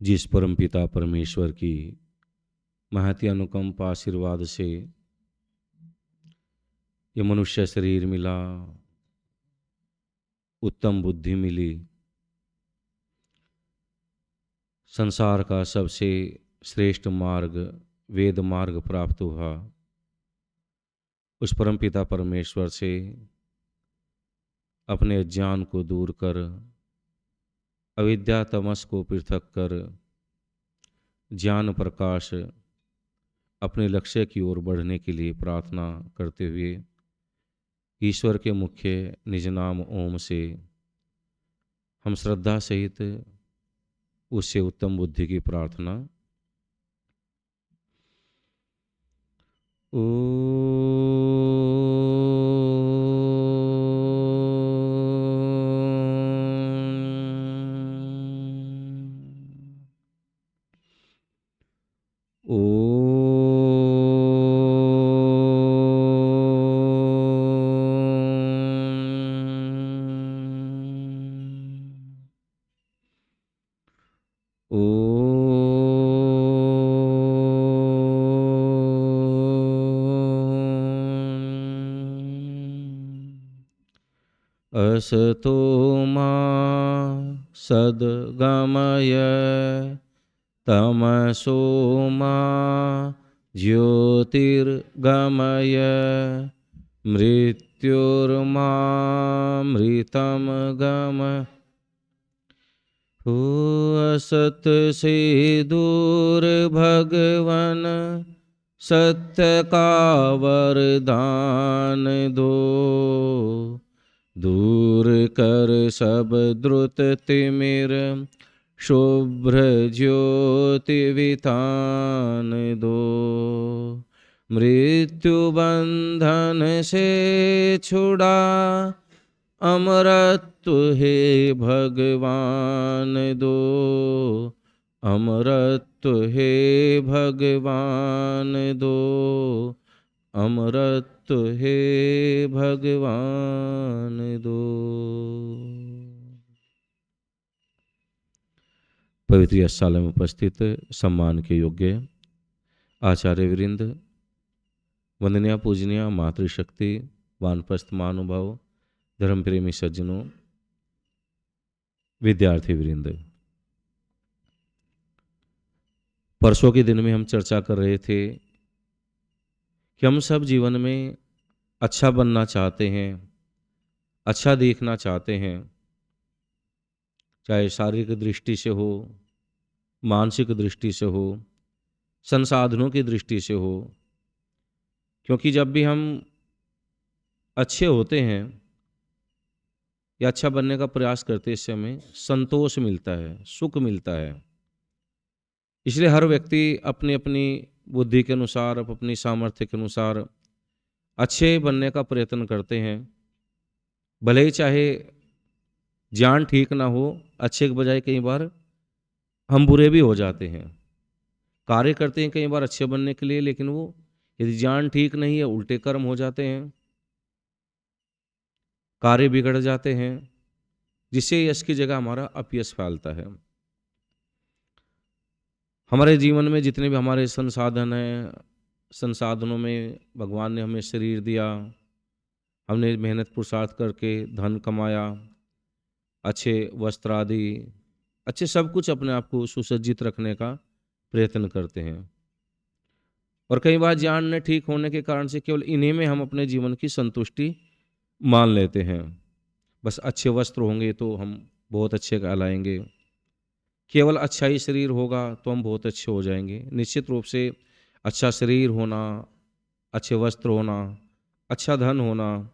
जिस परमपिता परमेश्वर की महती अनुकंपा आशीर्वाद से ये मनुष्य शरीर मिला, उत्तम बुद्धि मिली, संसार का सबसे श्रेष्ठ मार्ग वेद मार्ग प्राप्त हुआ, उस परमपिता परमेश्वर से अपने अज्ञान को दूर कर, अविद्या तमस को पृथक कर, ज्ञान प्रकाश अपने लक्ष्य की ओर बढ़ने के लिए प्रार्थना करते हुए ईश्वर के मुख्य निज नाम ओम से हम श्रद्धा सहित उससे उत्तम बुद्धि की प्रार्थना। असतो मा सद्गमय तमसो मा ज्योतिर्गमय मृत्युर्मामृतं गम। हो असत से दूर भगवन सत्य का वरदान दो, दूर कर सब द्रुत तिमिर शुभ्र ज्योति वितान दो। मृत्यु बंधन से छुड़ा अमरत्व हे भगवान दो, अमरत्व हे भगवान दो, अमरत्व हे भगवान दो। पवित्र यज्ञशाला में उपस्थित सम्मान के योग्य आचार्य वृंद, वंदनीय पूजनीय मातृशक्ति, वानप्रस्थ महानुभाव, धर्म प्रेमी सज्जनों, विद्यार्थी वृंद, परसों के दिन में हम चर्चा कर रहे थे कि हम सब जीवन में अच्छा बनना चाहते हैं, अच्छा देखना चाहते हैं, चाहे शारीरिक दृष्टि से हो, मानसिक दृष्टि से हो, संसाधनों की दृष्टि से हो। क्योंकि जब भी हम अच्छे होते हैं या अच्छा बनने का प्रयास करते हैं, इससे हमें संतोष मिलता है, सुख मिलता है। इसलिए हर व्यक्ति अपनी अपनी बुद्धि के अनुसार, अपनी सामर्थ्य के अनुसार अच्छे बनने का प्रयत्न करते हैं। भले ही चाहे ज्ञान ठीक ना हो, अच्छे के बजाय कई बार हम बुरे भी हो जाते हैं। कार्य करते हैं कई बार अच्छे बनने के लिए, लेकिन वो यदि ज्ञान ठीक नहीं है, उल्टे कर्म हो जाते हैं, कार्य बिगड़ जाते हैं, जिससे यश की जगह हमारा अपयश फैलता है। हमारे जीवन में जितने भी हमारे संसाधन हैं, संसाधनों में भगवान ने हमें शरीर दिया, हमने मेहनत पुरुषार्थ करके धन कमाया, अच्छे वस्त्र आदि, अच्छे सब कुछ अपने आप को सुसज्जित रखने का प्रयत्न करते हैं। और कई बार ज्ञान न ठीक होने के कारण से केवल इन्हीं में हम अपने जीवन की संतुष्टि मान लेते हैं। बस अच्छे वस्त्र होंगे तो हम बहुत अच्छे कहलाएंगे, केवल अच्छा ही शरीर होगा तो हम बहुत अच्छे हो जाएंगे। निश्चित रूप से अच्छा शरीर होना, अच्छे वस्त्र होना, अच्छा धन होना,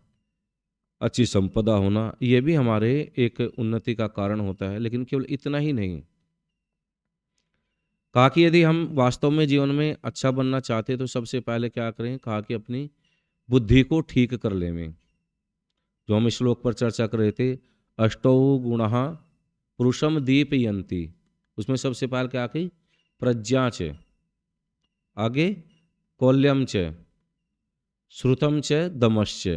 अच्छी संपदा होना, यह भी हमारे एक उन्नति का कारण होता है। लेकिन केवल इतना ही नहीं, कहा कि यदि हम वास्तव में जीवन में अच्छा बनना चाहते तो सबसे पहले क्या करें, कहा कि अपनी बुद्धि को ठीक कर लें। जो हम इस श्लोक पर चर्चा कर रहे थे, अष्टौ गुणः पुरुषम दीपयन्ति, उसमें सबसे पहले क्या कही, प्रज्ञा च, आगे कौल्यम च, श्रुतम च, दमश्च,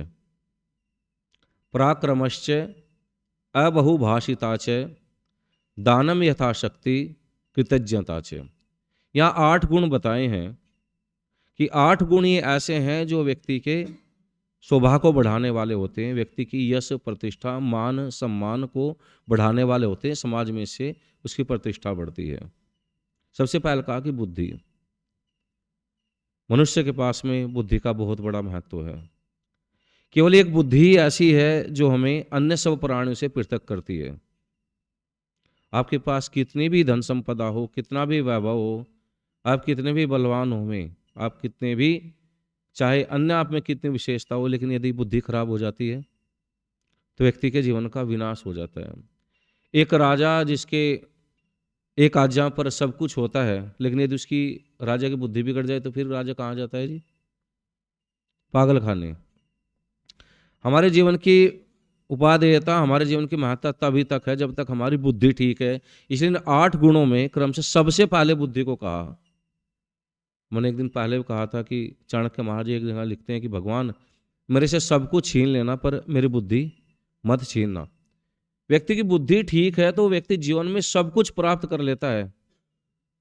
पराक्रमश्च, अबहुभाषिता च, दानम यथाशक्ति, कृतज्ञता से। यहाँ 8 गुण बताए हैं कि 8 गुण ये ऐसे हैं जो व्यक्ति के शोभा को बढ़ाने वाले होते हैं, व्यक्ति की यश प्रतिष्ठा मान सम्मान को बढ़ाने वाले होते हैं, समाज में से उसकी प्रतिष्ठा बढ़ती है। सबसे पहले कहा कि बुद्धि, मनुष्य के पास में बुद्धि का बहुत बड़ा महत्व है। केवल एक बुद्धि ही ऐसी है जो हमें अन्य सब प्राणियों से पृथक करती है। आपके पास कितनी भी धन संपदा हो, कितना भी वैभव हो, आप कितने भी बलवान हो, में आप कितने भी, चाहे अन्य आप में कितनी विशेषता हो, लेकिन यदि बुद्धि खराब हो जाती है तो व्यक्ति के जीवन का विनाश हो जाता है। एक राजा जिसके एक आज्ञा पर सब कुछ होता है, लेकिन यदि उसकी राजा की बुद्धि बिगड़ जाए तो फिर राजा कहाँ जाता है जी? पागल खाने। हमारे जीवन की उपादेयता, हमारे जीवन की महत्ता तभी तक है जब तक हमारी बुद्धि ठीक है। इसलिए इन 8 गुणों में क्रम से सबसे पहले बुद्धि को कहा। मैंने एक दिन पहले भी कहा था कि चाणक्य महाराज एक जगह लिखते हैं कि भगवान मेरे से सब कुछ छीन लेना पर मेरी बुद्धि मत छीनना। व्यक्ति की बुद्धि ठीक है तो व्यक्ति जीवन में सब कुछ प्राप्त कर लेता है।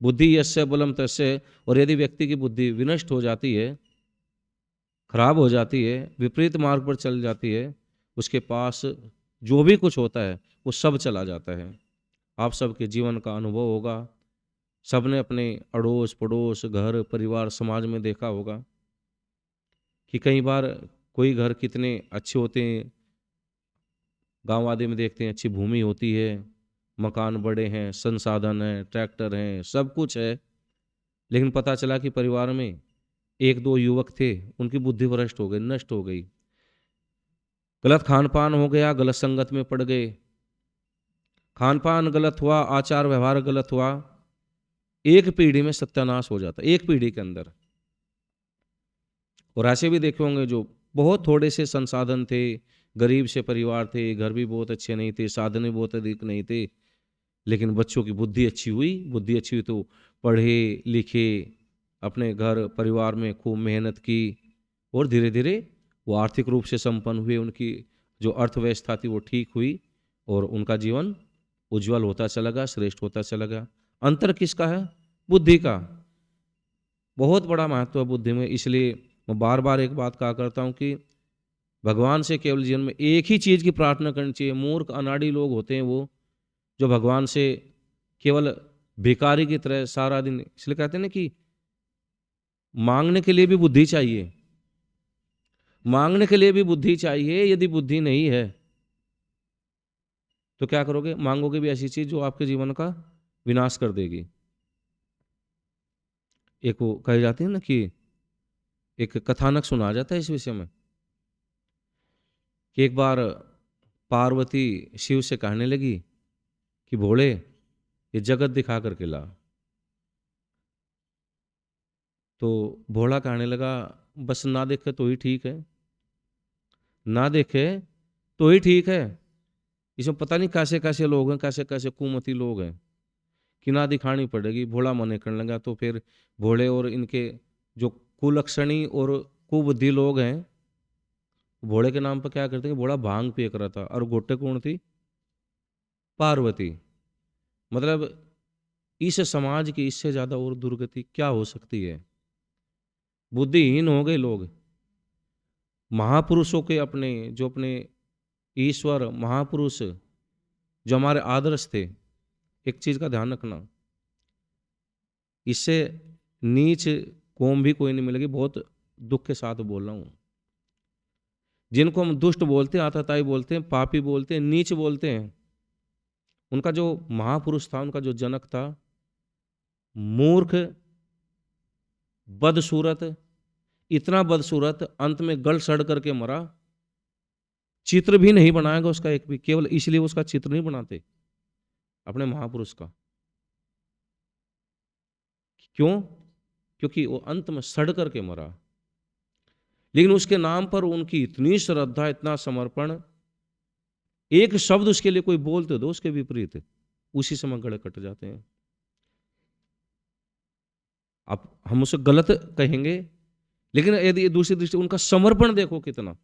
बुद्धि यस्य बलम तस्य। और यदि व्यक्ति की बुद्धि विनष्ट हो जाती है, खराब हो जाती है, विपरीत मार्ग पर चल जाती है, उसके पास जो भी कुछ होता है वो सब चला जाता है। आप सबके जीवन का अनुभव होगा, सबने अपने अड़ोस पड़ोस घर परिवार समाज में देखा होगा कि कई बार कोई घर कितने अच्छे होते हैं, गांव आदि में देखते हैं अच्छी भूमि होती है, मकान बड़े हैं, संसाधन है, ट्रैक्टर हैं, सब कुछ है, लेकिन पता चला कि परिवार में एक दो युवक थे, उनकी बुद्धि भ्रष्ट हो गई, नष्ट हो गई, गलत खान पान हो गया, गलत संगत में पड़ गए, खान पान गलत हुआ, आचार व्यवहार गलत हुआ, एक पीढ़ी में सत्यानाश हो जाता, एक पीढ़ी के अंदर। और ऐसे भी देखे होंगे जो बहुत थोड़े से संसाधन थे, गरीब से परिवार थे, घर भी बहुत अच्छे नहीं थे, साधन भी बहुत अधिक नहीं थे, लेकिन बच्चों की बुद्धि अच्छी हुई, बुद्धि अच्छी हुई तो पढ़े लिखे, अपने घर परिवार में खूब मेहनत की, और धीरे धीरे वो आर्थिक रूप से संपन्न हुए, उनकी जो अर्थव्यवस्था थी वो ठीक हुई, और उनका जीवन उज्जवल होता चला गया, श्रेष्ठ होता चला गया। अंतर किसका है? बुद्धि का। बहुत बड़ा महत्व है बुद्धि में। इसलिए मैं बार बार एक बात कहा करता हूँ कि भगवान से केवल जीवन में एक ही चीज़ की प्रार्थना करनी चाहिए। मूर्ख अनाड़ी लोग होते हैं वो, जो भगवान से केवल भिखारी की तरह सारा दिन, इसलिए कहते हैं ना कि मांगने के लिए भी बुद्धि चाहिए, मांगने के लिए भी बुद्धि चाहिए। यदि बुद्धि नहीं है तो क्या करोगे? मांगोगे भी ऐसी चीज जो आपके जीवन का विनाश कर देगी। एक वो कही जाती है ना कि एक कथानक सुना जाता है इस विषय में कि एक बार पार्वती शिव से कहने लगी कि भोले ये जगत दिखा करके ला। तो भोला कहने लगा बस ना देखे तो ही ठीक है, ना देखे तो ही ठीक है। इसमें पता नहीं कैसे कैसे लोग हैं, कैसे कैसे कुमती लोग हैं कि ना दिखानी पड़ेगी। भोला मने करने लगा। तो फिर भोले और इनके जो कुलक्षणी और कुबुद्धि लोग हैं, भोले के नाम पर क्या करते हैं, भोला भांग फेंक रहा था, और गोटे कौन थी? पार्वती। मतलब इस समाज की इससे ज्यादा और दुर्गति क्या हो सकती है? बुद्धिहीन हो गए लोग। महापुरुषों के अपने जो अपने ईश्वर महापुरुष जो हमारे आदर्श थे, एक चीज का ध्यान रखना, इससे नीच कौम भी कोई नहीं मिलेगी। बहुत दुख के साथ बोल रहा हूं। जिनको हम दुष्ट बोलते हैं, आतताई बोलते हैं, पापी बोलते हैं, नीच बोलते हैं, उनका जो महापुरुष था, उनका जो जनक था, मूर्ख, बदसूरत, इतना बदसूरत, अंत में गल सड़ करके मरा। चित्र भी नहीं बनाएगा उसका एक भी, केवल इसलिए उसका चित्र नहीं बनाते अपने महापुरुष का। क्यों? क्योंकि वो अंत में सड़ करके मरा। लेकिन उसके नाम पर उनकी इतनी श्रद्धा, इतना समर्पण, एक शब्द उसके लिए कोई बोलते दो उसके विपरीत, उसी समय गले कट जाते हैं। अब हम उसे गलत कहेंगे, लेकिन यदि दूसरी दृष्टि उनका समर्पण देखो कितना।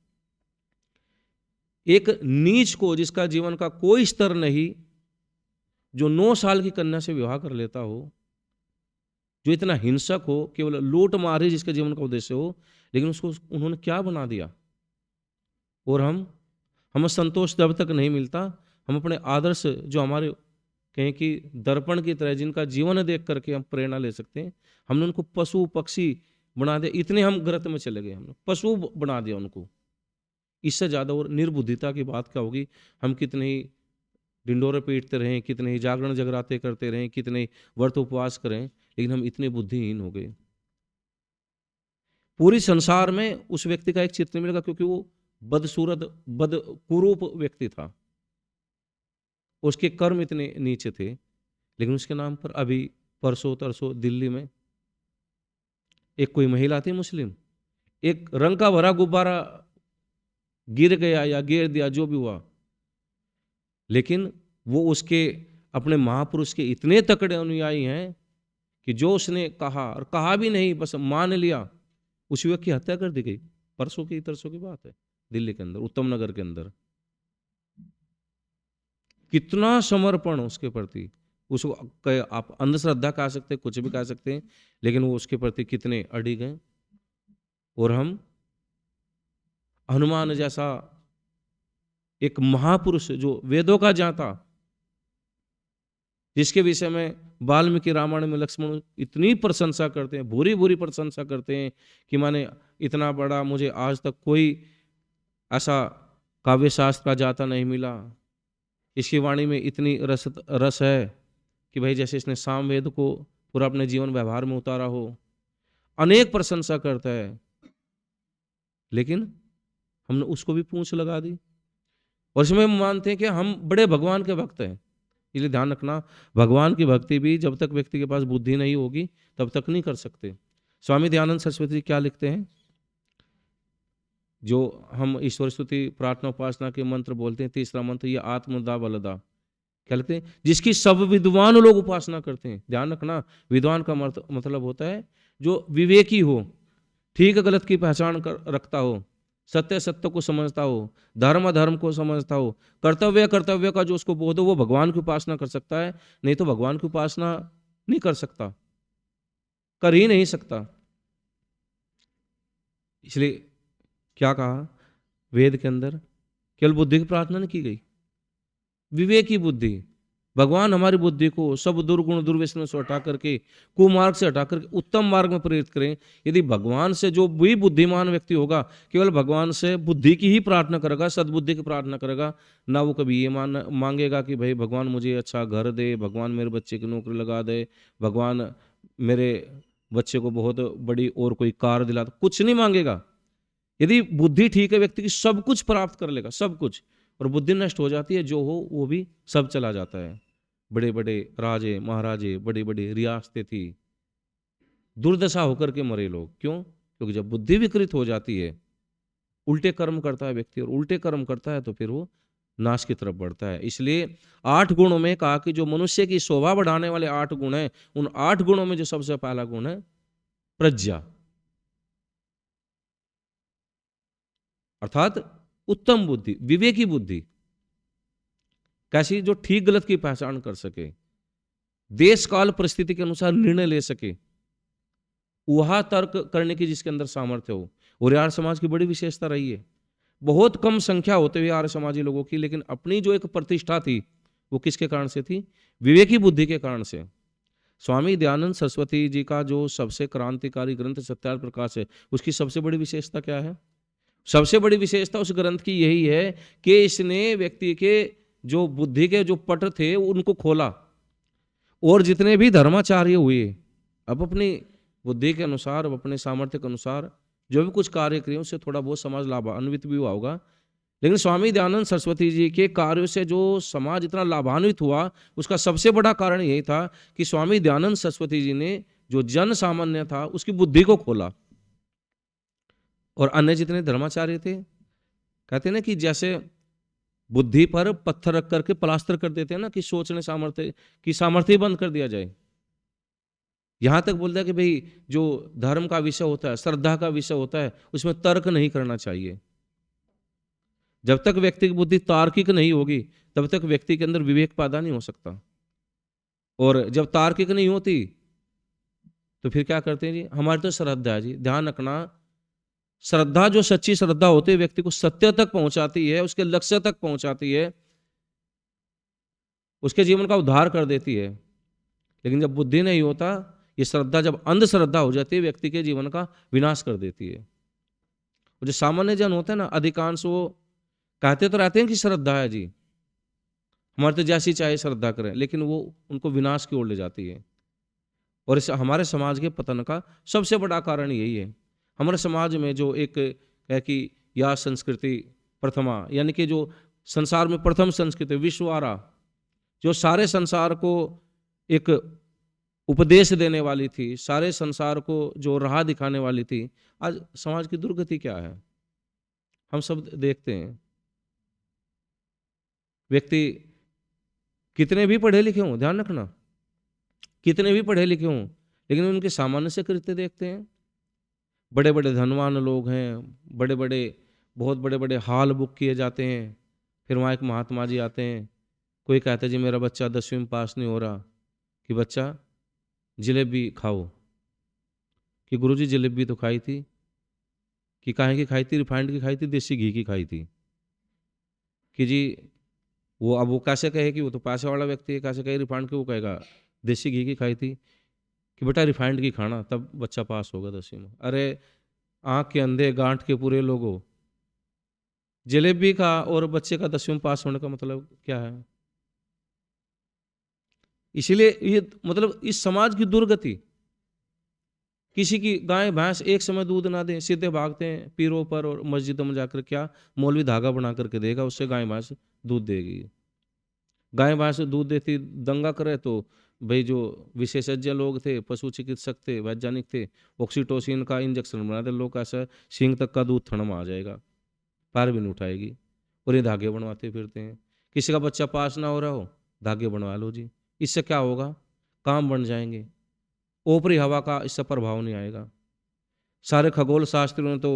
एक नीच को जिसका जीवन का कोई स्तर नहीं, जो 9 साल की कन्या से विवाह कर लेता हो, जो इतना हिंसक हो, केवल लूट मार ही जिसके जीवन का उद्देश्य हो, लेकिन उसको उन्होंने क्या बना दिया। और हमें संतोष जब तक नहीं मिलता, हम अपने आदर्श जो हमारे कहें कि दर्पण की तरह जिनका जीवन है देख करके हम प्रेरणा ले सकते हैं, हमने उनको पशु पक्षी बना दिया। इतने हम गलत में चले गए, हमने पशु बना दिया उनको। इससे ज़्यादा और निर्बुद्धिता की बात क्या होगी। हम कितने ही ढिंडोरे पीटते रहें, कितने ही जागरण जगराते करते रहें, कितने ही व्रत उपवास करें, लेकिन हम इतने बुद्धिहीन हो गए। पूरी संसार में उस व्यक्ति का एक चित्र नहीं मिलेगा, क्योंकि वो बदसूरत बद कुरूप व्यक्ति था, उसके कर्म इतने नीचे थे। लेकिन उसके नाम पर अभी परसों तरसों दिल्ली में एक कोई महिला थी मुस्लिम, एक रंग का भरा गुब्बारा गिर गया या गिर दिया, जो भी हुआ, लेकिन वो उसके अपने महापुरुष के इतने तकड़े अनुयायी हैं कि जो उसने कहा, और कहा भी नहीं, बस मान लिया, उस युवक की हत्या कर दी गई। परसों की तरसों की बात है, दिल्ली के अंदर, उत्तम नगर के अंदर। कितना समर्पण उसके प्रति, उसको आप अंधश्रद्धा कह सकते, कुछ भी कह सकते हैं, लेकिन वो उसके प्रति कितने अड़िग हैं। और हम हनुमान जैसा एक महापुरुष जो वेदों का जाता, जिसके विषय में वाल्मीकि रामायण में लक्ष्मण इतनी प्रशंसा करते हैं, बुरी बुरी प्रशंसा करते हैं कि माने इतना बड़ा मुझे आज तक कोई ऐसा काव्य शास्त्र का जाता नहीं मिला, इसकी वाणी में इतनी रस है कि भाई जैसे इसने सामवेद को पूरा अपने जीवन व्यवहार में उतारा हो। अनेक प्रशंसा करता है, लेकिन हमने उसको भी पूंछ लगा दी। और इसमें हम मानते हैं कि हम बड़े भगवान के भक्त हैं। इसलिए ध्यान रखना, भगवान की भक्ति भी जब तक व्यक्ति के पास बुद्धि नहीं होगी तब तक नहीं कर सकते। स्वामी दयानंद सरस्वती जी क्या लिखते हैं, जो हम ईश्वर स्तुति प्रार्थना उपासना के मंत्र बोलते हैं, तीसरा मंत्र ये आत्मदा बलदा, क्या लिखते हैं, जिसकी सब विद्वान लोग उपासना करते हैं। ध्यान रखना, विद्वान का मतलब होता है जो विवेकी हो, ठीक गलत की पहचान रखता हो, सत्य सत्य को समझता हो, धर्म अधर्म को समझता हो, कर्तव्य कर्तव्य का जो उसको बोध हो, वो भगवान की उपासना कर सकता है। नहीं तो भगवान की उपासना नहीं कर सकता, कर ही नहीं सकता। इसलिए क्या कहा वेद के अंदर, केवल बुद्धि की प्रार्थना नहीं की गई, विवेकी बुद्धि। भगवान हमारी बुद्धि को सब दुर्गुण दुर्व्यसनों से हटा करके, कुमार्ग से हटा करके उत्तम मार्ग में प्रेरित करें। यदि भगवान से जो भी बुद्धिमान व्यक्ति होगा केवल भगवान से बुद्धि की ही प्रार्थना करेगा, सद्बुद्धि की प्रार्थना करेगा, ना वो कभी ये मांगेगा कि भाई भगवान मुझे अच्छा घर दे, भगवान मेरे बच्चे की नौकरी लगा दे, भगवान मेरे बच्चे को बहुत बड़ी और कोई कार दिला दे, कुछ नहीं मांगेगा। यदि बुद्धि ठीक है व्यक्ति की, सब कुछ प्राप्त कर लेगा, सब कुछ। और बुद्धि नष्ट हो जाती है, जो हो वो भी सब चला जाता है। बड़े बड़े राजे महाराजे, बड़ी बड़ी रियासतें थी, दुर्दशा होकर के मरे लोग। क्यों? क्योंकि जब बुद्धि विकृत हो जाती है, उल्टे कर्म करता है व्यक्ति, और उल्टे कर्म करता है तो फिर वो नाश की तरफ बढ़ता है। इसलिए 8 गुणों में कहा कि जो मनुष्य की शोभा बढ़ाने वाले 8 गुण हैं, उन 8 गुणों में जो सबसे पहला गुण है प्रज्ञा, अर्थात उत्तम बुद्धि, विवेकी बुद्धि। कैसी? जो ठीक गलत की पहचान कर सके, देश काल परिस्थिति के अनुसार निर्णय ले सके, वह तर्क करने की जिसके अंदर सामर्थ्य हो। और आर्य समाज की बड़ी विशेषता रही है, बहुत कम संख्या होते हुए आर्य समाजी लोगों की, लेकिन अपनी जो एक प्रतिष्ठा थी वो किसके कारण से थी? विवेकी बुद्धि के कारण से। स्वामी दयानंद सरस्वती जी का जो सबसे क्रांतिकारी ग्रंथ सत्यार्थ प्रकाश है, उसकी सबसे बड़ी विशेषता क्या है? सबसे बड़ी विशेषता उस ग्रंथ की यही है कि इसने व्यक्ति के जो बुद्धि के जो पट थे उनको खोला, और जितने भी धर्माचार्य हुए अब अपनी बुद्धि के अनुसार, अब अपने सामर्थ्य के अनुसार जो भी कुछ कार्य किए, उससे थोड़ा बहुत समाज लाभान्वित भी हुआ होगा, लेकिन स्वामी दयानंद सरस्वती जी के कार्यों से जो समाज इतना लाभान्वित हुआ, उसका सबसे बड़ा कारण यही था कि स्वामी दयानंद सरस्वती जी ने जो जन सामान्य था उसकी बुद्धि को खोला। और अन्य जितने धर्माचार्य थे, कहते ना कि जैसे बुद्धि पर पत्थर रख करके प्लास्टर कर देते हैं ना, कि सोचने सामर्थ्य की सामर्थ्य बंद कर दिया जाए। यहां तक बोलता है कि भाई जो धर्म का विषय होता है, श्रद्धा का विषय होता है, उसमें तर्क नहीं करना चाहिए। जब तक व्यक्ति की बुद्धि तार्किक नहीं होगी तब तक व्यक्ति के अंदर विवेक पैदा नहीं हो सकता। और जब तार्किक नहीं होती तो फिर क्या करते हैं जी, हमारी तो श्रद्धा है जी। ध्यान रखना, श्रद्धा जो सच्ची श्रद्धा होती है व्यक्ति को सत्य तक पहुंचाती है, उसके लक्ष्य तक पहुंचाती है, उसके जीवन का उद्धार कर देती है। लेकिन जब बुद्धि नहीं होता, ये श्रद्धा जब अंधश्रद्धा हो जाती है, व्यक्ति के जीवन का विनाश कर देती है। और जो सामान्य जन होता है ना, अधिकांश वो कहते तो रहते हैं कि श्रद्धा है जी, हमारे तो जैसी चाहे श्रद्धा करें, लेकिन वो उनको विनाश की ओर ले जाती है। और इस हमारे समाज के पतन का सबसे बड़ा कारण यही है। हमारे समाज में जो एक है कि या संस्कृति प्रथमा, यानी कि जो संसार में प्रथम संस्कृति विश्वारा, जो सारे संसार को एक उपदेश देने वाली थी, सारे संसार को जो राह दिखाने वाली थी, आज समाज की दुर्गति क्या है हम सब देखते हैं। व्यक्ति कितने भी पढ़े लिखे हों, ध्यान रखना, कितने भी पढ़े लिखे हों, लेकिन उनके सामान्य से कृत्य देखते हैं। बड़े बड़े धनवान लोग हैं, बड़े बड़े बहुत बड़े बड़े हॉल बुक किए जाते हैं, फिर वहाँ एक महात्मा जी आते हैं, कोई कहता है जी मेरा बच्चा 10वीं में पास नहीं हो रहा, कि बच्चा जलेबी खाओ, कि गुरुजी जलेबी तो खाई थी, कि काहे की खाई थी, रिफाइंड की खाई थी, देसी घी की खाई थी, कि जी वो अब वो कैसे कहे कि वो तो पैसे वाला व्यक्ति है, कैसे कहे रिफाइंड की, वो कहेगा देसी घी की खाई थी, कि बेटा रिफाइंड की खाना तब बच्चा पास होगा 10वीं में। अरे आंख के अंधे गांठ के पूरे लोगों, जलेबी का और बच्चे का 10वीं में पास होने का मतलब क्या है? इसीलिए ये मतलब इस समाज की दुर्गति, किसी की गाय भैंस एक समय दूध ना दे, सीधे भागते हैं पीरों पर और मस्जिदों में जाकर क्या मौलवी धागा बना करके देगा, उससे गाय भैंस दूध देगी। गाय भैंस दूध देती दंगा करे तो भाई जो विशेषज्ञ लोग थे, पशु चिकित्सक थे, वैज्ञानिक थे, ऑक्सीटोसिन का इंजेक्शन बनाते, लोग ऐसा सींग तक का दूध थन में आ जाएगा, पैर भी नहीं उठाएगी, और ये धागे बनवाते फिरते हैं। किसी का बच्चा पास ना हो रहा हो, धागे बनवा लो जी, इससे क्या होगा, काम बन जाएंगे, ऊपरी हवा का इससे प्रभाव नहीं आएगा। सारे खगोल शास्त्रियों ने तो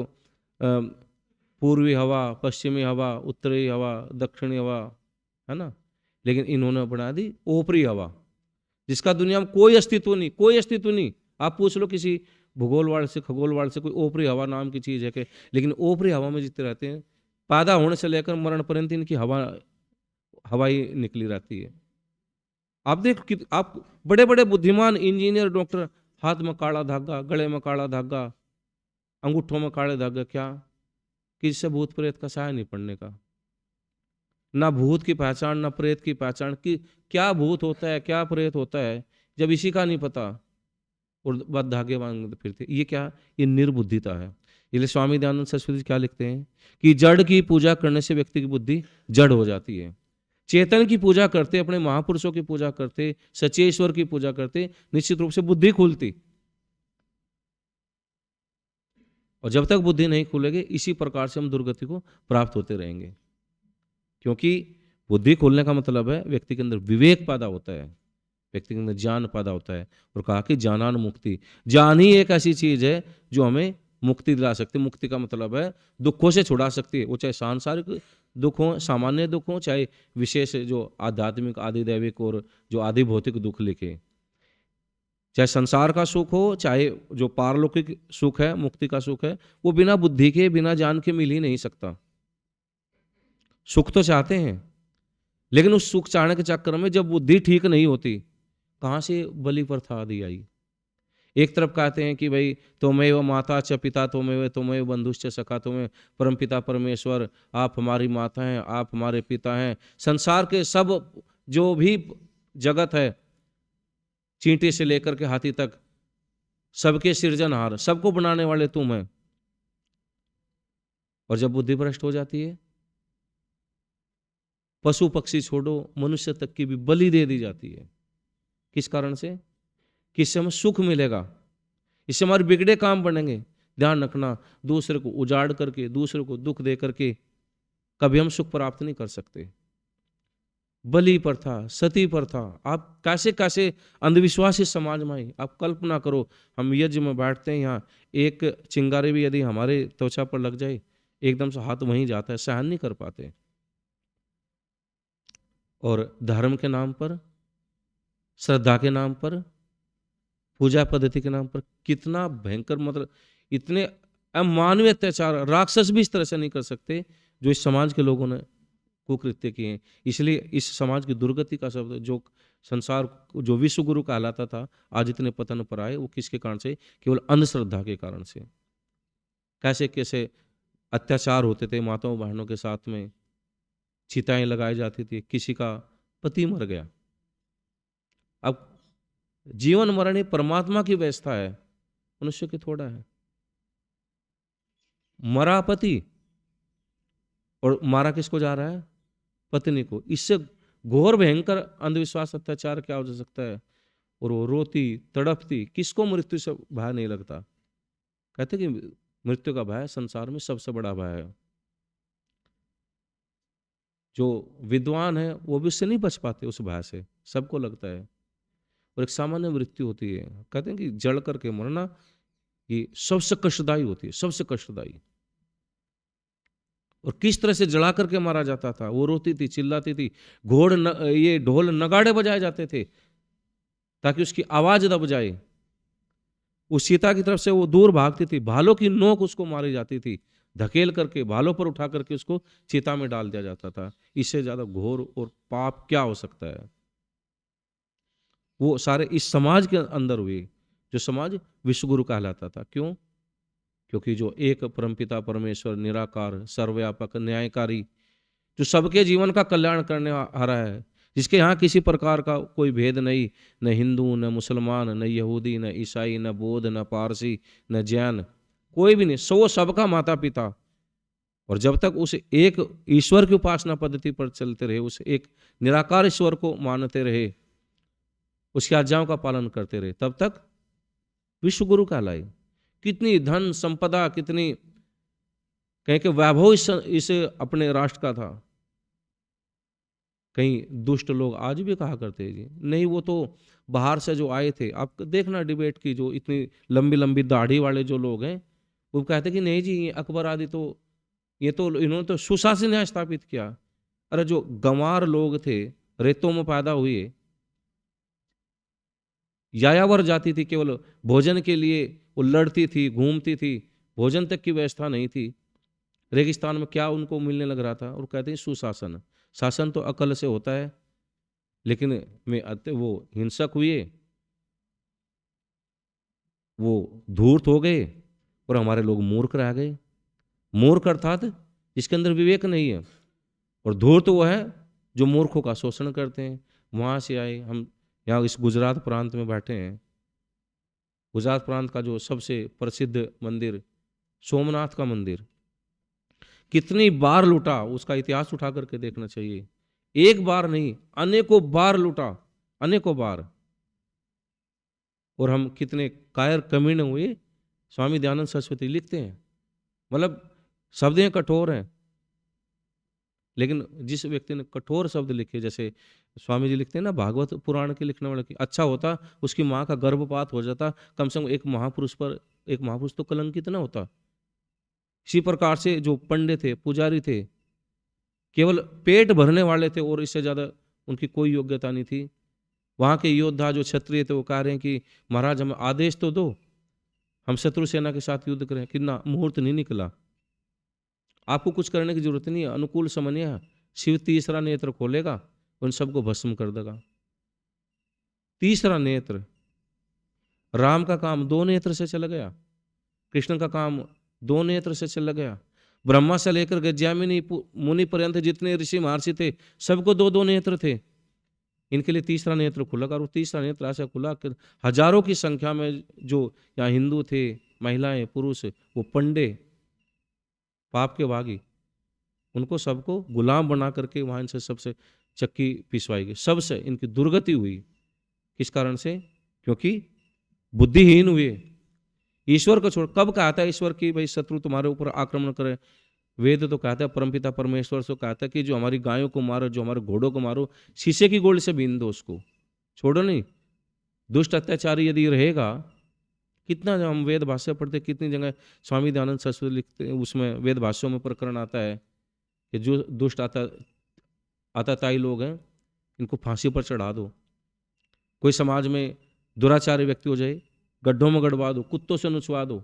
पूर्वी हवा, पश्चिमी हवा, उत्तरी हवा, दक्षिणी हवा, है ना, लेकिन इन्होंने बना दी ऊपरी हवा, जिसका दुनिया में कोई अस्तित्व नहीं, कोई अस्तित्व नहीं। आप पूछ लो किसी भूगोलवाड़ से, खगोलवाड़ से, कोई ऊपरी हवा नाम की चीज है कि, लेकिन ऊपरी हवा में जितने रहते हैं, पैदा होने से लेकर मरण पर्यंत इनकी हवा ही निकली रहती है। आप देखो कि आप बड़े बड़े बुद्धिमान इंजीनियर डॉक्टर, हाथ में काला धागा, गले में काला धागा, अंगूठों में काले धागा, क्या कि इससे भूत प्रेत का साया नहीं पड़ने का। ना भूत की पहचान, ना प्रेत की पहचान, कि क्या भूत होता है क्या प्रेत होता है जब इसी का नहीं पता, और बस धागे बांधते फिरते, ये क्या, ये निर्बुद्धिता है। इसलिए स्वामी दयानंद सरस्वती जी क्या लिखते हैं कि जड़ की पूजा करने से व्यक्ति की बुद्धि जड़ हो जाती है। चेतन की पूजा करते, अपने महापुरुषों की पूजा करते, सच्चे ईश्वर की पूजा करते, निश्चित रूप से बुद्धि खुलती। और जब तक बुद्धि नहीं खुलेगी, इसी प्रकार से हम दुर्गति को प्राप्त होते रहेंगे। क्योंकि बुद्धि खोलने का मतलब है व्यक्ति के अंदर विवेक पैदा होता है, व्यक्ति के अंदर ज्ञान पैदा होता है। और कहा कि ज्ञानान मुक्ति, ज्ञान ही एक ऐसी चीज है जो हमें मुक्ति दिला सकती है। मुक्ति का मतलब है दुखों से छुड़ा सकती है, वो चाहे सांसारिक दुख हो, सामान्य दुख हो, चाहे विशेष जो आध्यात्मिक, आदि दैविक और जो आदि भौतिक दुख लिखे, चाहे संसार का सुख हो, चाहे जो पारलौकिक सुख है, मुक्ति का सुख है, वो बिना बुद्धि के, बिना ज्ञान के मिल ही नहीं सकता। सुख तो चाहते हैं, लेकिन उस सुख चाहने के चक्कर में जब बुद्धि ठीक नहीं होती, कहाँ से बलि प्रथा आदि आई। एक तरफ कहते हैं कि भाई त्वमेव माता च पिता त्वमेव बंधुश्च सखा, तुम्हें परम पिता परमेश्वर, आप हमारी माता हैं, आप हमारे पिता हैं, संसार के सब जो भी जगत है, चींटी से लेकर के हाथी तक, सबके सृजनहार, सबको बनाने वाले तुम हैं। और जब बुद्धि भ्रष्ट हो जाती है, पशु पक्षी छोड़ो, मनुष्य तक की भी बलि दे दी जाती है। किस कारण से? कि इससे हमें सुख मिलेगा, इससे हमारे बिगड़े काम बनेंगे। ध्यान रखना, दूसरे को उजाड़ करके, दूसरे को दुख दे करके कभी हम सुख प्राप्त नहीं कर सकते। बलि प्रथा, सती प्रथा, आप कैसे कैसे अंधविश्वास इस समाज में आई, आप कल्पना करो। हम यज्ञ में बैठते हैं, यहाँ एक चिंगारी भी यदि हमारे त्वचा पर लग जाए, एकदम से हाथ वहीं जाता है, सहन नहीं कर पाते। और धर्म के नाम पर श्रद्धा के नाम पर, पूजा पद्धति के नाम पर कितना भयंकर, मतलब इतने अमानवीय अत्याचार राक्षस भी इस तरह से नहीं कर सकते जो इस समाज के लोगों ने कुकृत्य किए हैं। इसलिए इस समाज की दुर्गति का शब्द जो संसार, जो विश्व गुरु कहलाता था, आज इतने पतन पर आए, वो किसके कारण से? केवल अंधश्रद्धा के कारण से। कैसे कैसे अत्याचार होते थे माताओं बहनों के साथ में, चिताएं लगाई जाती थी, किसी का पति मर गया। अब जीवन मरण ही परमात्मा की व्यवस्था है, मनुष्य की थोड़ा है। मरा पति और मारा किसको जा रहा है? पत्नी को। इससे घोर भयंकर अंधविश्वास अत्याचार क्या हो सकता है? और वो रोती तड़पती, किसको मृत्यु से भय नहीं लगता? कहते कि मृत्यु का भय संसार में सबसे बड़ा भय है। जो विद्वान है वो भी उससे नहीं बच पाते, उस भय से सबको लगता है। और एक सामान्य मृत्यु होती है, कहते हैं कि जड़ करके मरना, ये सबसे कष्टदायी होती है, सबसे कष्टदायी। और किस तरह से जला करके मारा जाता था, वो रोती थी, चिल्लाती थी, ये ढोल नगाड़े बजाए जाते थे ताकि उसकी आवाज दब जाए। उस सीता की तरफ से वो दूर भागती थी, भालों की नोक उसको मारी जाती थी, धकेल करके भालों पर उठा करके उसको चिता में डाल दिया जाता था। इससे ज्यादा घोर और पाप क्या हो सकता है? वो सारे इस समाज के अंदर हुए, जो समाज विश्वगुरु कहलाता था। क्यों? क्योंकि जो एक परमपिता परमेश्वर निराकार सर्वव्यापक न्यायकारी, जो सबके जीवन का कल्याण करने हारा है, जिसके यहाँ किसी प्रकार का कोई भेद नहीं, न हिंदू न मुसलमान न यहूदी न ईसाई न बौद्ध न पारसी न जैन, कोई भी नहीं, सो सबका माता पिता। और जब तक उस एक ईश्वर की उपासना पद्धति पर चलते रहे, उस एक निराकार ईश्वर को मानते रहे, उसकी आज्ञाओं का पालन करते रहे, तब तक विश्वगुरु कहलाए। कितनी धन संपदा, कितनी कहीं के वैभव इस अपने राष्ट्र का था। कहीं दुष्ट लोग आज भी कहा करते हैं जी नहीं, वो तो बाहर से जो आए थे। आप देखना डिबेट की, जो इतनी लंबी लंबी दाढ़ी वाले जो लोग हैं, वो कहते कि नहीं जी, ये अकबर आदि तो, ये तो इन्होंने तो सुशासन न्याय स्थापित किया। अरे जो गंवार लोग थे, रेतों में पैदा हुए, यायावर जाती थी, केवल भोजन के लिए वो लड़ती थी, घूमती थी, भोजन तक की व्यवस्था नहीं थी। रेगिस्तान में क्या उनको मिलने लग रहा था? और कहते हैं सुशासन। शासन तो अकल से होता है, लेकिन वो हिंसक हुए, वो धूर्त हो गए, और हमारे लोग मूर्ख रह गए। मूर्ख अर्थात जिसके अंदर विवेक नहीं है, और धूर्त वो है जो मूर्खों का शोषण करते हैं। वहां से आए हम यहाँ इस गुजरात प्रांत में बैठे हैं। गुजरात प्रांत का जो सबसे प्रसिद्ध मंदिर सोमनाथ का मंदिर, कितनी बार लूटा, उसका इतिहास उठा करके देखना चाहिए। एक बार नहीं, अनेकों बार लूटा, अनेकों बार। और हम कितने कायर कमीने हुए। स्वामी दयानंद सरस्वती लिखते हैं, मतलब शब्द हैं कठोर हैं, लेकिन जिस व्यक्ति ने कठोर शब्द लिखे, जैसे स्वामी जी लिखते हैं ना, भागवत पुराण के लिखने वाले की, अच्छा होता उसकी माँ का गर्भपात हो जाता, कम से कम एक महापुरुष पर, एक महापुरुष तो कलंकित ना होता। इसी प्रकार से जो पंडित थे, पुजारी थे, केवल पेट भरने वाले थे, और इससे ज्यादा उनकी कोई योग्यता नहीं थी। वहां के योद्धा जो क्षत्रिय थे, वो कह रहे हैं कि महाराज हमें आदेश तो दो, हम शत्रु सेना के साथ युद्ध करें। कितना मुहूर्त नहीं निकला, आपको कुछ करने की जरूरत नहीं है, अनुकूल समय है, शिव तीसरा नेत्र खोलेगा, उन सबको भस्म कर देगा। तीसरा नेत्र, राम का काम दो नेत्र से चला गया, कृष्ण का काम दो नेत्र से चला गया, ब्रह्मा से लेकर गज्यामिनी मुनि पर्यंत जितने ऋषि महर्षि थे, सबको दो दो नेत्र थे। इनके लिए तीसरा नेत्र खुला, और तीसरा नेत्र ऐसा खुला कि हजारों की संख्या में जो यहाँ हिंदू थे, महिलाएं पुरुष, वो पंडे पाप के भागी, उनको सबको गुलाम बना करके वहां इनसे सबसे चक्की पिसवाई गई, सबसे इनकी दुर्गति हुई। किस कारण से? क्योंकि बुद्धिहीन हुए, ईश्वर को छोड़। कब कहता है ईश्वर की भाई शत्रु तुम्हारे ऊपर आक्रमण करे? वेद तो कहता है, परमपिता परमेश्वर से कहता है कि जो हमारी गायों को मारो, जो हमारे घोड़ों को मारो, शीशे की गोली से बीन दो, उसको छोड़ो नहीं। दुष्ट अत्याचारी यदि रहेगा, कितना जो हम वेद भाष्य पढ़ते, कितनी जगह स्वामी दयानंद सरस्वती लिखते हैं, उसमें वेद भाष्यों में प्रकरण आता है कि जो दुष्ट आताताई लोग हैं, इनको फांसी पर चढ़ा दो। कोई समाज में दुराचारी व्यक्ति हो जाए, गड्ढों में गड़वा दो, कुत्तों से नुचवा दो।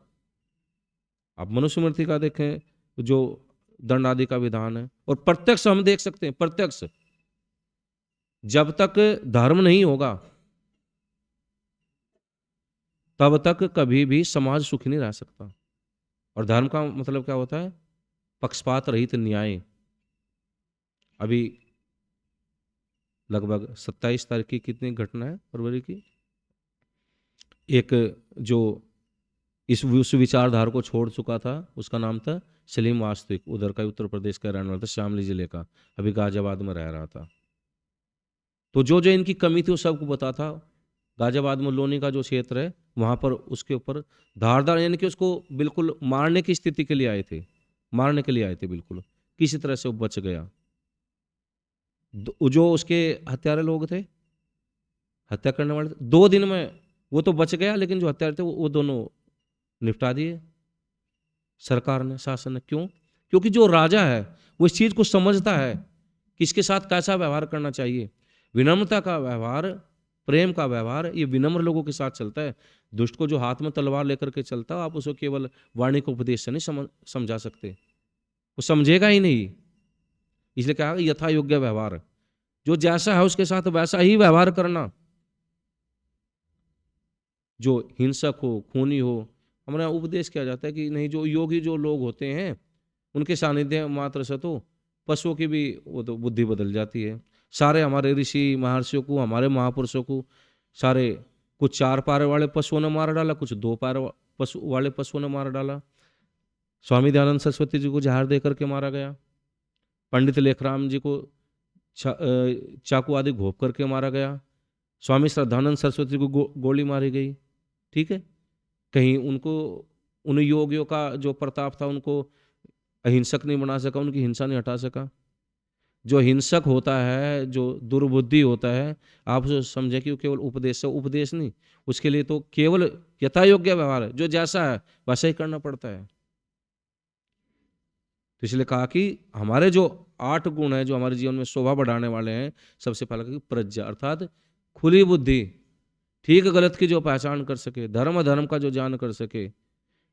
आप मनुस्मृति का देखें जो दंड आदि का विधान है, और प्रत्यक्ष हम देख सकते हैं, प्रत्यक्ष जब तक धर्म नहीं होगा तब तक कभी भी समाज सुखी नहीं रह सकता। और धर्म का मतलब क्या होता है? पक्षपात रहित न्याय। अभी लगभग 27 तारीख की कितनी घटना है फरवरी की, एक जो उस विचारधारा को छोड़ चुका था, उसका नाम था सलीम वास्तविक, उधर का उत्तर प्रदेश का रहने वाला था, शामली जिले का, अभी गाजियाबाद में रह रहा था। तो जो जो इनकी कमी थी वो सबको पता था। गाजियाबाद में लोनी का जो क्षेत्र है वहां पर उसके ऊपर धारदार, यानी कि उसको बिल्कुल मारने की स्थिति के लिए आए थे, मारने के लिए आए थे बिल्कुल, किसी तरह से वो बच गया। जो उसके हत्यारे लोग थे, हत्या करने वाले थे, 2 दिन में वो तो बच गया, लेकिन जो हत्यारे थे वो दोनों निपटा दिए सरकार ने, शासन ने। क्यों? क्योंकि जो राजा है वो इस चीज को समझता है कि इसके साथ कैसा व्यवहार करना चाहिए। विनम्रता का व्यवहार, प्रेम का व्यवहार, ये विनम्र लोगों के साथ चलता है। दुष्ट को जो हाथ में तलवार लेकर के चलता है, आप उसको केवल वाणी को उपदेश से नहीं समझा सकते, वो समझेगा ही नहीं। इसलिए कहा यथा योग्य व्यवहार, जो जैसा है उसके साथ वैसा ही व्यवहार करना। जो हिंसक हो, खूनी हो, हमारा उपदेश किया जाता है कि नहीं, जो योगी जो लोग होते हैं उनके सानिध्य मात्र से तो पशुओं की भी वो तो बुद्धि बदल जाती है। सारे हमारे ऋषि महर्षियों को, हमारे महापुरुषों को, सारे कुछ 4 पैर वाले पशुओं ने मार डाला, कुछ 2 पैर वाले पशुओं ने मार डाला। स्वामी दयानंद सरस्वती जी को जहर दे करके मारा गया, पंडित लेखराम जी को चाकू आदि घोंप करके मारा गया, स्वामी श्रद्धानंद सरस्वती को गोली मारी गई। ठीक है, कहीं उनको, उन योगियों का जो प्रताप था उनको अहिंसक नहीं बना सका, उनकी हिंसा नहीं हटा सका। जो हिंसक होता है, जो दुर्बुद्धि होता है, आप उसे समझे कि वो केवल उपदेश से उपदेश नहीं, उसके लिए तो केवल यथा योग्य व्यवहार है, जो जैसा है वैसा ही करना पड़ता है। तो इसलिए कहा कि हमारे जो 8 गुण हैं जो हमारे जीवन में शोभा बढ़ाने वाले हैं, सबसे पहला कि प्रज्ञा, अर्थात खुली बुद्धि, ठीक गलत की जो पहचान कर सके, धर्म धर्म का जो जान कर सके,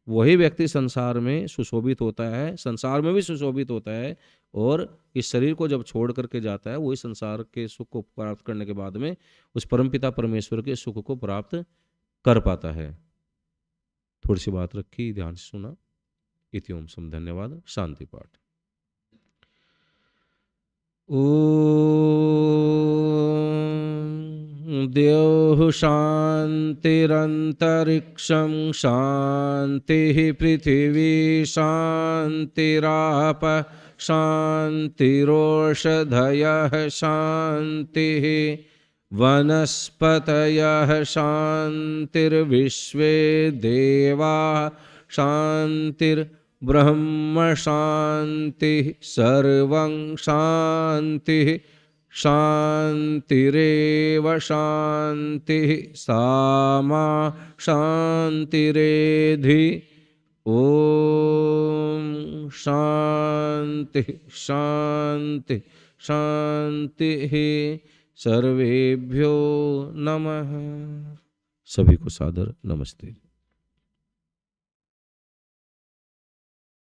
वही व्यक्ति संसार में सुशोभित होता है, संसार में भी सुशोभित होता है। और इस शरीर को जब छोड़ करके जाता है, वही संसार के सुख को प्राप्त करने के बाद में उस परमपिता परमेश्वर के सुख को प्राप्त कर पाता है। थोड़ी सी बात रखी, ध्यान से सुना। इति ओम सम, धन्यवाद। शांति पाठ। ओम द्यौः शान्तिरन्तरिक्षं शान्तिः, पृथिवी शान्तिराप शान्तिरोषधयः शान्तिः, वनस्पतयः शान्तिर्विश्वे देवाः शान्तिर्ब्रह्म शान्तिः, सर्वं शान्तिः शान्तिरेव शान्तिः, सामा शान्तिरेधि। ओम शांति शांति शांति। सर्वेभ्यो नमः। सभी को सादर नमस्ते।